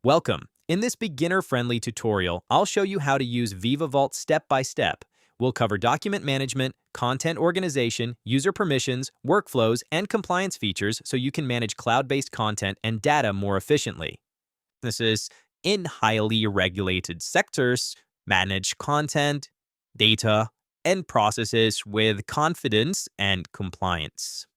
Welcome. In this beginner-friendly tutorial, I'll show you how to use Veeva Vault step by step. We'll cover document management, content organization, user permissions, workflows, and compliance features so you can manage cloud-based content and data more efficiently. Businesses in highly regulated sectors manage content, data, and processes with confidence and compliance.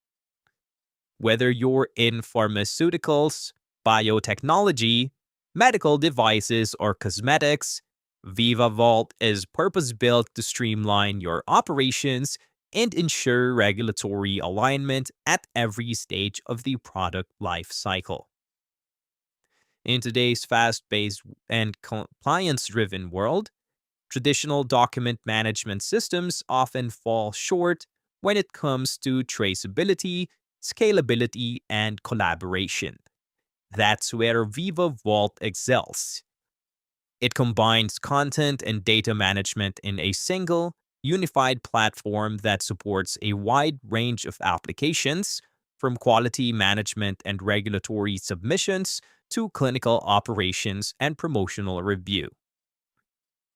Whether you're in pharmaceuticals, biotechnology, medical devices, or cosmetics, Veeva Vault is purpose-built to streamline your operations and ensure regulatory alignment at every stage of the product life cycle. In today's fast-paced and compliance-driven world, traditional document management systems often fall short when it comes to traceability, scalability, and collaboration. That's where Veeva Vault excels. It combines content and data management in a single, unified platform that supports a wide range of applications, from quality management and regulatory submissions to clinical operations and promotional review.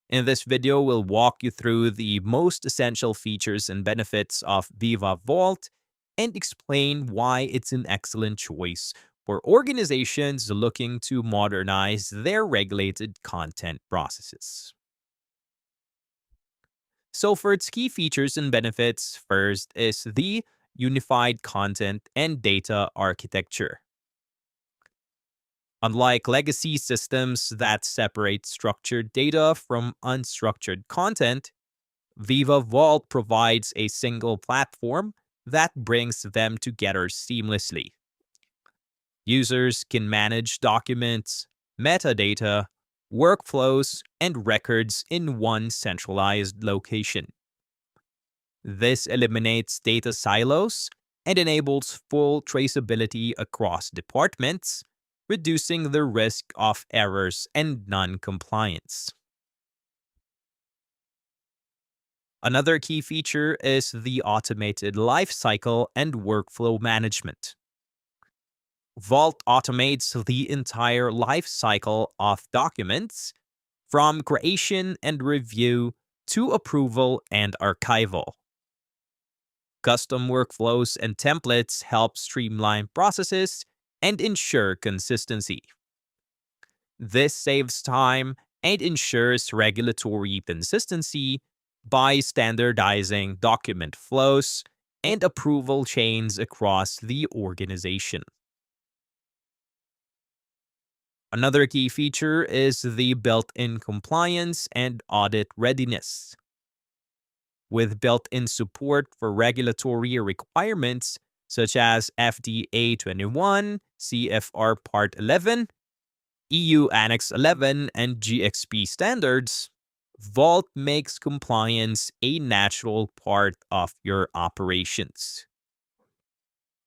In this video, we'll walk you through the most essential features and benefits of Veeva Vault and explain why it's an excellent choice for organizations looking to modernize their regulated content processes. So for its key features and benefits, first is the unified content and data architecture. Unlike legacy systems that separate structured data from unstructured content, Veeva Vault provides a single platform that brings them together seamlessly. Users can manage documents, metadata, workflows, and records in one centralized location. This eliminates data silos and enables full traceability across departments, reducing the risk of errors and non-compliance. Another key feature is the automated lifecycle and workflow management. Vault automates the entire lifecycle of documents, from creation and review to approval and archival. Custom workflows and templates help streamline processes and ensure consistency. This saves time and ensures regulatory consistency by standardizing document flows and approval chains across the organization. Another key feature is the built-in compliance and audit readiness. With built-in support for regulatory requirements such as FDA 21, CFR Part 11, EU Annex 11, and GXP standards, Vault makes compliance a natural part of your operations.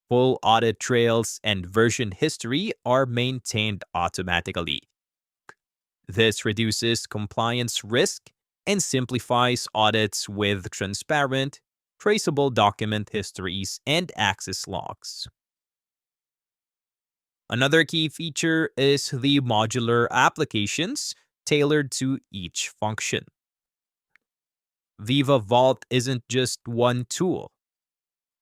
Full audit trails and version history are maintained automatically. This reduces compliance risk and simplifies audits with transparent, traceable document histories and access logs. Another key feature is the modular applications tailored to each function. Veeva Vault isn't just one tool.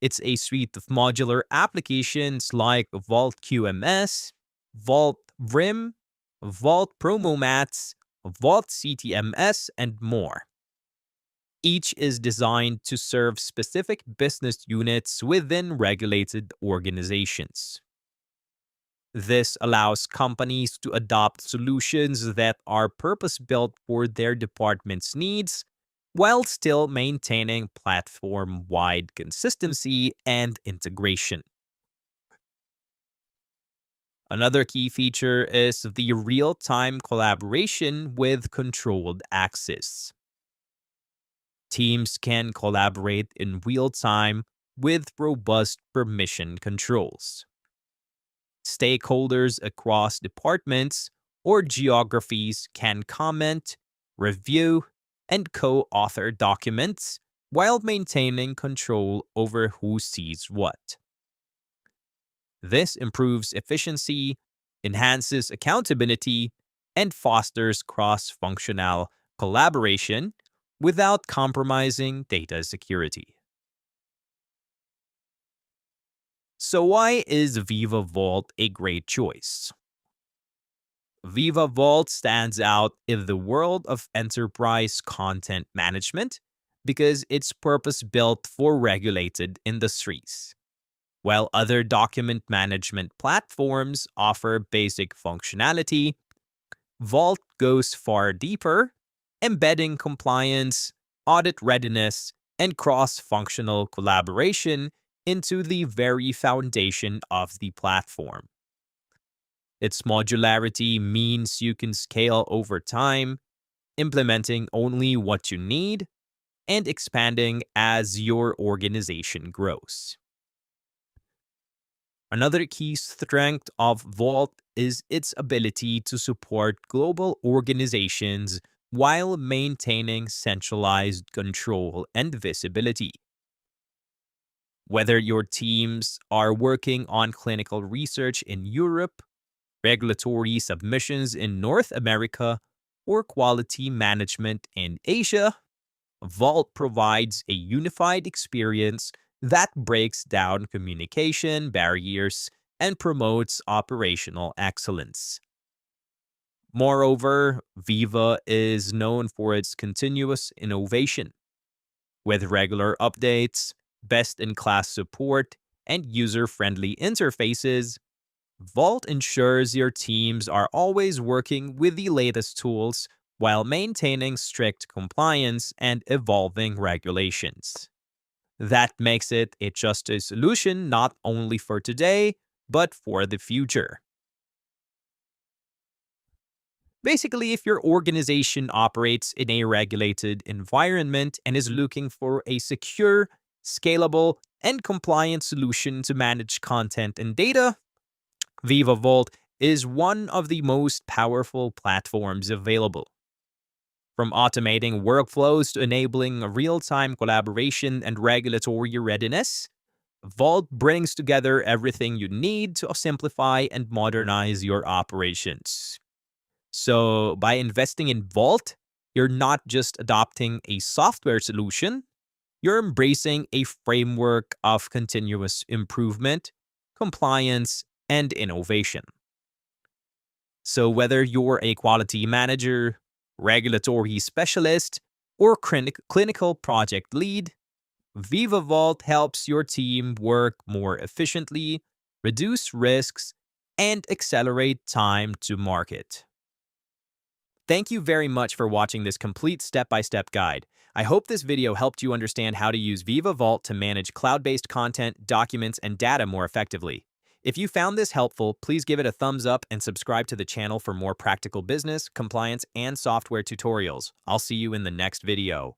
It's a suite of modular applications like Vault QMS, Vault VRIM, Vault PromoMats, Vault CTMS, and more. Each is designed to serve specific business units within regulated organizations. This allows companies to adopt solutions that are purpose-built for their department's needs while still maintaining platform-wide consistency and integration. Another key feature is the real-time collaboration with controlled access. Teams can collaborate in real time with robust permission controls. Stakeholders across departments or geographies can comment, review, and co-author documents while maintaining control over who sees what. This improves efficiency, enhances accountability, and fosters cross-functional collaboration without compromising data security. So why is Veeva Vault a great choice? Veeva Vault stands out in the world of enterprise content management because it's purpose-built for regulated industries. While other document management platforms offer basic functionality, Vault goes far deeper, embedding compliance, audit readiness, and cross-functional collaboration into the very foundation of the platform. Its modularity means you can scale over time, implementing only what you need and expanding as your organization grows. Another key strength of Vault is its ability to support global organizations while maintaining centralized control and visibility. Whether your teams are working on clinical research in Europe, regulatory submissions in North America, or quality management in Asia, Vault provides a unified experience that breaks down communication barriers and promotes operational excellence. Moreover, Veeva is known for its continuous innovation. With regular updates, best-in-class support, and user-friendly interfaces, Vault ensures your teams are always working with the latest tools while maintaining strict compliance and evolving regulations. That makes it a trusted solution not only for today, but for the future. Basically, if your organization operates in a regulated environment and is looking for a secure, scalable, and compliant solution to manage content and data, Veeva Vault is one of the most powerful platforms available. From automating workflows to enabling real-time collaboration and regulatory readiness, Vault brings together everything you need to simplify and modernize your operations. So, by investing in Vault, you're not just adopting a software solution, you're embracing a framework of continuous improvement, compliance, and innovation. So whether you're a quality manager, regulatory specialist, or clinical project lead, Veeva Vault helps your team work more efficiently, reduce risks, and accelerate time to market. Thank you very much for watching this complete step-by-step guide. I hope this video helped you understand how to use Veeva Vault to manage cloud-based content, documents, and data more effectively. If you found this helpful, please give it a thumbs up and subscribe to the channel for more practical business, compliance, and software tutorials. I'll see you in the next video.